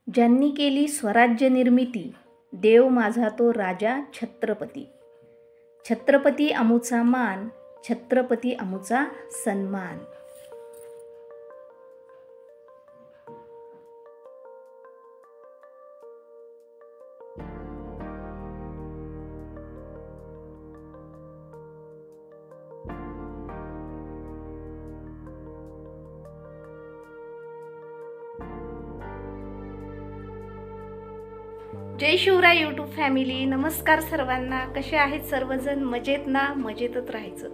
ज्यांनी केली स्वराज्य निर्मिती, देव माझा तो राजा छत्रपती. छत्रपती अमुचा मान, छत्रपती अमुचा सन्मान. जय शिवराय यूट्यूब फॅमिली. नमस्कार सर्वांना. कसे आहेत सर्वजण? मजेत ना? मजेतच राहायचं.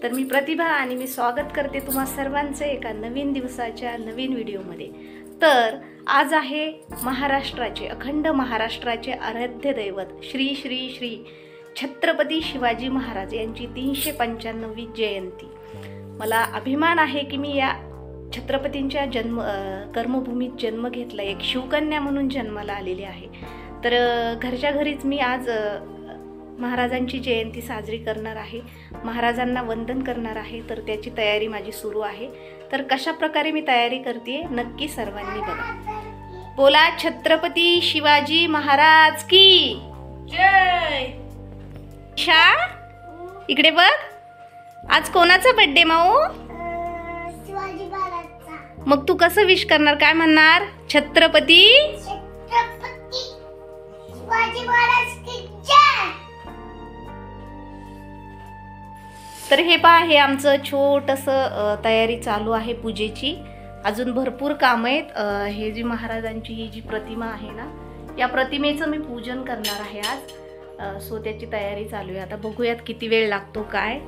तर मी प्रतिभा आणि मी स्वागत करते तुम्हा सर्वांचे एका नवीन दिवसाच्या नवीन व्हिडिओमध्ये. तर आज आहे महाराष्ट्राचे, अखंड महाराष्ट्राचे आराध्य दैवत श्री श्री श्री छत्रपती शिवाजी महाराज यांची 395वी जयंती. मला अभिमान आहे की मी या छत्रपतींच्या कर्मभूमीत जन्म घेतला. एक शिवकन्या म्हणून जन्माला आलेली आहे. तर घरच्या घरीच मी आज महाराजांची जयंती साजरी करणार आहे, महाराजांना वंदन करणार आहे. तर त्याची तयारी माझी सुरू आहे. तर कशा प्रकारे मी तयारी करते नक्की सर्वांनी बघा. बोला छत्रपती शिवाजी महाराज की जय. शा इकडे बघ, आज कोणाचा बर्थडे माऊ? शिवाजी महाराजचा. मग तू कसं विश करणार? काय म्हणणार? छत्रपती शिवाजी महाराज की जय. तर हे पहा, हे आमचं छोटंसं तयारी चालू आहे पूजेची. अजून भरपूर काम आहेत. हे जी महाराजांची ही जी प्रतिमा आहे ना, या प्रतिमेचं मी पूजन करणार आहे आज. सो त्याची तयारी चालू आहे. आता बघूयात किती वेळ लागतो काय.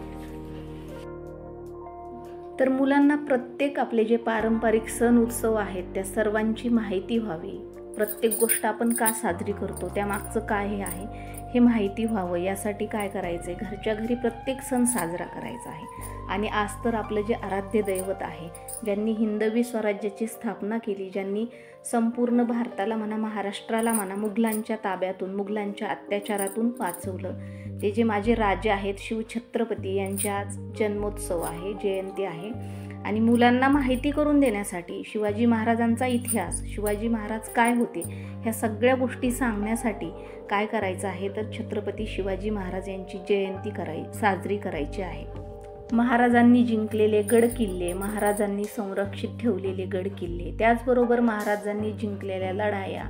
तर मुलांना प्रत्येक आपले जे पारंपरिक सण उत्सव आहेत त्या सर्वांची माहिती व्हावी. प्रत्येक गोष्ट आपण का साजरी करतो, त्या मागचं काय हे आहे हे माहिती व्हावं, यासाठी काय करायचं आहे, घरच्या घरी प्रत्येक सण साजरा करायचा आहे. आणि आज तर आपलं जे आराध्य दैवत आहे, ज्यांनी हिंदवी स्वराज्याची स्थापना केली, ज्यांनी संपूर्ण भारताला म्हणा, महाराष्ट्राला म्हणा, मुघलांच्या ताब्यातून, मुघलांच्या अत्याचारातून वाचवलं, ते जे माझे राजे आहेत शिवछत्रपती, यांच्या आज जन्मोत्सव आहे, जयंती आहे. आणि मुलांना माहिती करून देण्यासाठी शिवाजी महाराजांचा इतिहास, शिवाजी महाराज काय होते, ह्या सगळ्या गोष्टी सांगण्यासाठी काय करायचं आहे, तर छत्रपती शिवाजी महाराज यांची जयंती साजरी करायची आहे. महाराजांनी जिंकलेले गड किल्ले, महाराजांनी संरक्षित ठेवलेले गड किल्ले, त्याचबरोबर महाराजांनी जिंकलेल्या लढाया,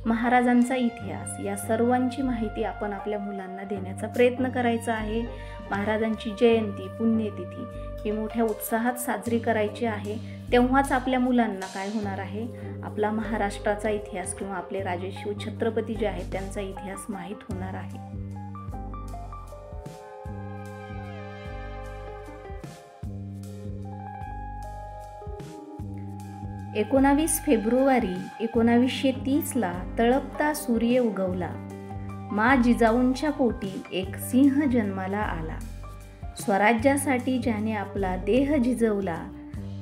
महाराजांचा इतिहास, या सर्वांची माहिती आपण आपल्या मुलांना देण्याचा प्रयत्न करायचा आहे. महाराजांची जयंती, पुण्यतिथी ही मोठ्या उत्साहात साजरी करायची आहे. तेव्हाच आपल्या मुलांना काय होणार आहे, आपला महाराष्ट्राचा इतिहास किंवा आपले राजे शिवछत्रपती जे आहेत त्यांचा इतिहास माहीत होणार आहे. "19 फेब्रुवारी 1930ला तळपता सूर्य उगवला. मा जिजाऊंच्या पोटी एक सिंह जन्माला आला. स्वराज्यासाठी ज्याने आपला देह झिजवला,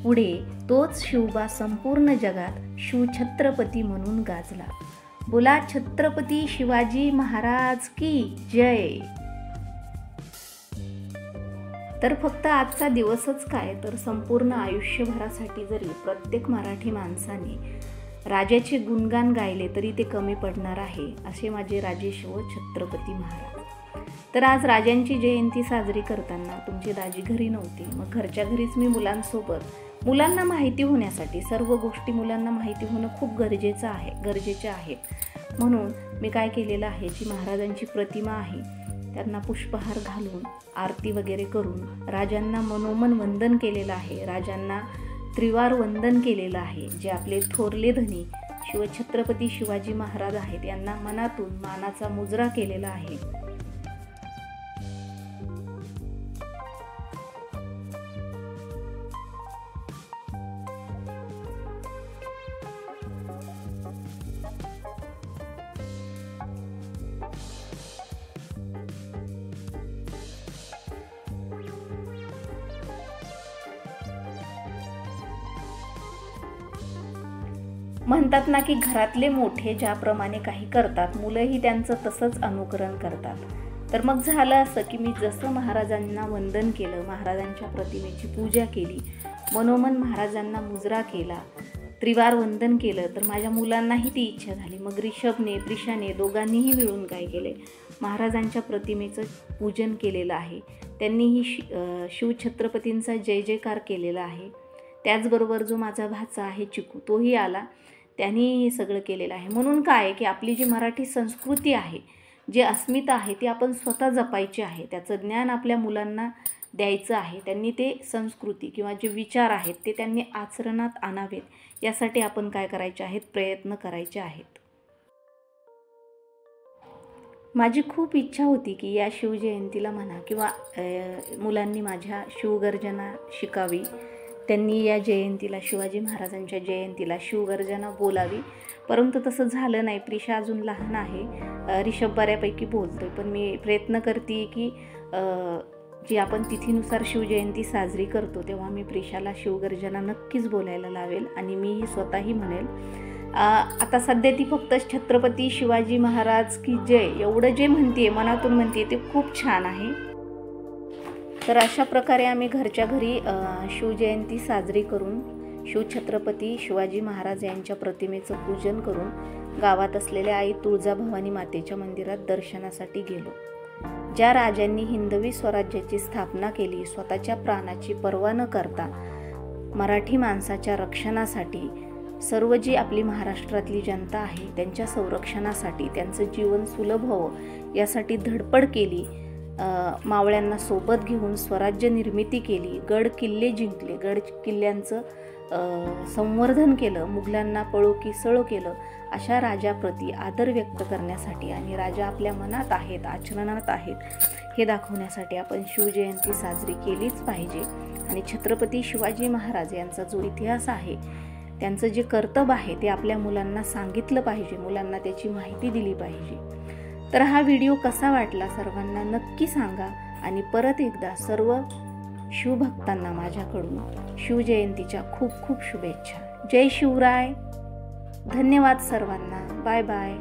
पुढे तोच शिवबा संपूर्ण जगात शिवछत्रपती म्हणून गाजला. बोला छत्रपती शिवाजी महाराज की जय. तर फक्त आजचा दिवसच काय, तर संपूर्ण आयुष्यभरासाठी जरी प्रत्येक मराठी माणसाने राजाचे गुणगान गायले तरी ते कमी पडणार आहे, असे माझे राजे शिवछत्रपती महाराज. तर आज राजांची जयंती साजरी करताना तुमचे दाजी घरी नव्हते. मग घरच्या घरीच मी मुलांसोबत, मुलांना माहिती होण्यासाठी, सर्व गोष्टी मुलांना माहिती होणं खूप गरजेचे आहे. म्हणून मी काय केलेलं आहे, जी महाराजांची प्रतिमा आहे त्यांना पुष्पहार घालून, आरती वगैरे करून राजांना मनोमन वंदन केलेलं आहे. राजांना त्रिवार वंदन केलेलं आहे. जे आपले थोरले धनी शिवछत्रपती शिवाजी महाराज आहेत यांना मनातून मानाचा मुजरा केलेला आहे. म्हणतात ना की घरातले मोठे ज्याप्रमाणे काही करतात, मुलंही त्यांचं तसंच अनुकरण करतात. तर मग झालं असं की मी जसं महाराजांना वंदन केलं, महाराजांच्या प्रतिमेची पूजा केली, मनोमन महाराजांना मुजरा केला, त्रिवार वंदन केलं, तर माझ्या मुलांनाही ती इच्छा झाली. मग रिषभने, प्रिशाने दोघांनीही मिळून काय केले, महाराजांच्या प्रतिमेचं पूजन केलेलं आहे. त्यांनीही शिवछत्रपतींचा जय जयकार केलेला आहे. त्याचबरोबर जो माझा भाचा आहे चिकू, तोही आला, त्यांनीही हे सगळं केलेलं आहे. म्हणून काय की आपली जी मराठी संस्कृती आहे, जी अस्मिता आहे, ती आपण स्वतः जपायची आहे. त्याचं ज्ञान आपल्या मुलांना द्यायचं आहे. त्यांनी ते संस्कृती किंवा जे विचार आहेत ते त्यांनी आचरणात आणावेत, यासाठी आपण काय करायचे आहेत, प्रयत्न करायचे आहेत. माझी खूप इच्छा होती की या शिवजयंतीला म्हणा किंवा मुलांनी माझ्या शिवगर्जना शिकावी, त्यांनी या जयंतीला, शिवाजी महाराजांच्या जयंतीला शिवगर्जना बोलावी. परंतु तसं झालं नाही. प्रिशा अजून लहान आहे, रिषभ बऱ्यापैकी बोलतोय, पण मी प्रयत्न करते की जी आपण तिथीनुसार शिवजयंती साजरी करतो तेव्हा मी प्रिशाला शिवगर्जना नक्कीच बोलायला लावेल आणि मीही स्वतःही म्हणेल. आता सध्या ती फक्त छत्रपती शिवाजी महाराज की जय एवढं जे म्हणते, मनातून म्हणते, ते खूप छान आहे. तर अशा प्रकारे आम्ही घरच्या घरी शिवजयंती साजरी करून शिवछत्रपती शिवाजी महाराज यांच्या प्रतिमेचं पूजन करून गावात असलेल्या आई तुळजाभवानी मातेच्या मंदिरात दर्शनासाठी गेलो. ज्या राजांनी हिंदवी स्वराज्याची स्थापना केली, स्वतःच्या प्राणाची पर्वा न करता मराठी माणसाच्या रक्षणासाठी, सर्व जी आपली महाराष्ट्रातली जनता आहे त्यांच्या संरक्षणासाठी, त्यांचं जीवन सुलभ व्हावं यासाठी धडपड केली, मावळ्यांना सोबत घेऊन स्वराज्य निर्मिती केली, गड किल्ले जिंकले, गड किल्ल्यांचं संवर्धन केलं, मुघलांना पळो की सळो केलं, अशा राजाप्रती आदर व्यक्त करण्यासाठी आणि राजा आपल्या मनात आहेत, आचरणात आहेत, हे दाखवण्यासाठी आपण शिवजयंती साजरी केलीच पाहिजे. आणि छत्रपती शिवाजी महाराज यांचा जो इतिहास आहे, त्यांचं जे कर्तव्य आहे ते आपल्या मुलांना सांगितलं पाहिजे, मुलांना त्याची माहिती दिली पाहिजे. तर हा व्हिडिओ कसा वाटला सर्वांना नक्की सांगा आणि परत एकदा सर्व शिवभक्तांना माझ्याकडून शिवजयंतीच्या खूप खूप शुभेच्छा. जय शिवराय. धन्यवाद सर्वांना. Bye bye.